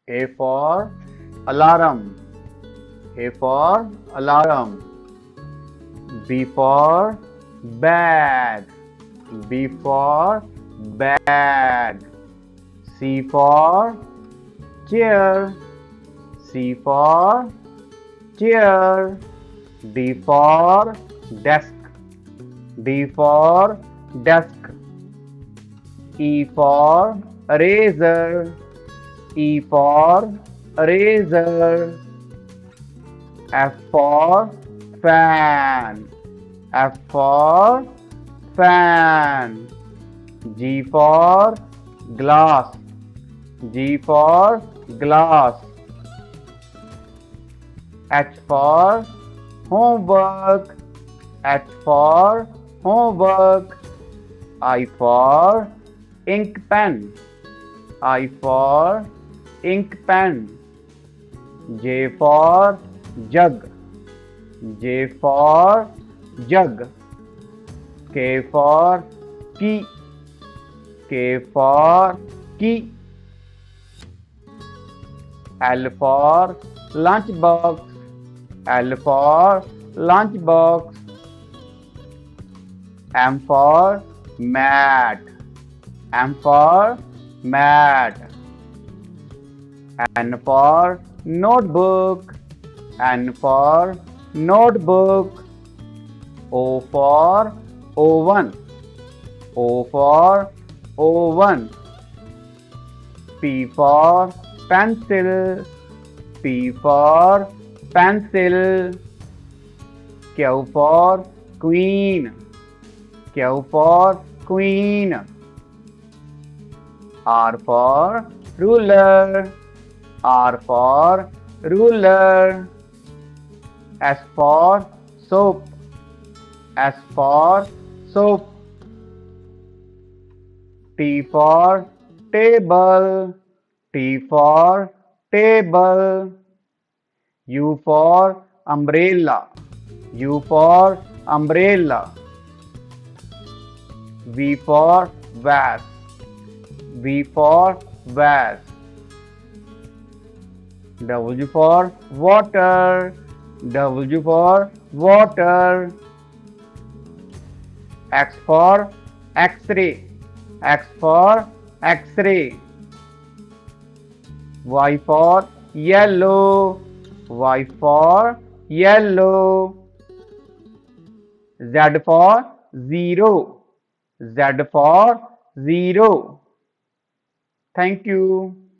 A for alarm. A for alarm. B for bad. B for bad. C for chair. C for chair. D for desk. D for desk. E for razor. E for razor. F for fan. F for fan. G for glass. G for glass. H for homework. H for homework. I for ink pen. I for ink pen. J for jug. J for jug. K for key. K for key. L for lunchbox. L for lunchbox. M for mat. M for mat. N for notebook. N for notebook. O for oven. O for oven. P for pencil. P for pencil. Q for queen. Q for queen. R for ruler. R for ruler. S for soap. S for soap. T for table. T for table. U for umbrella. U for umbrella. V for vase. V for vase. W for water. W for water. X for X-ray. X for X-ray. Y for yellow. Y for yellow. Z for zero. Z for zero. Thank you.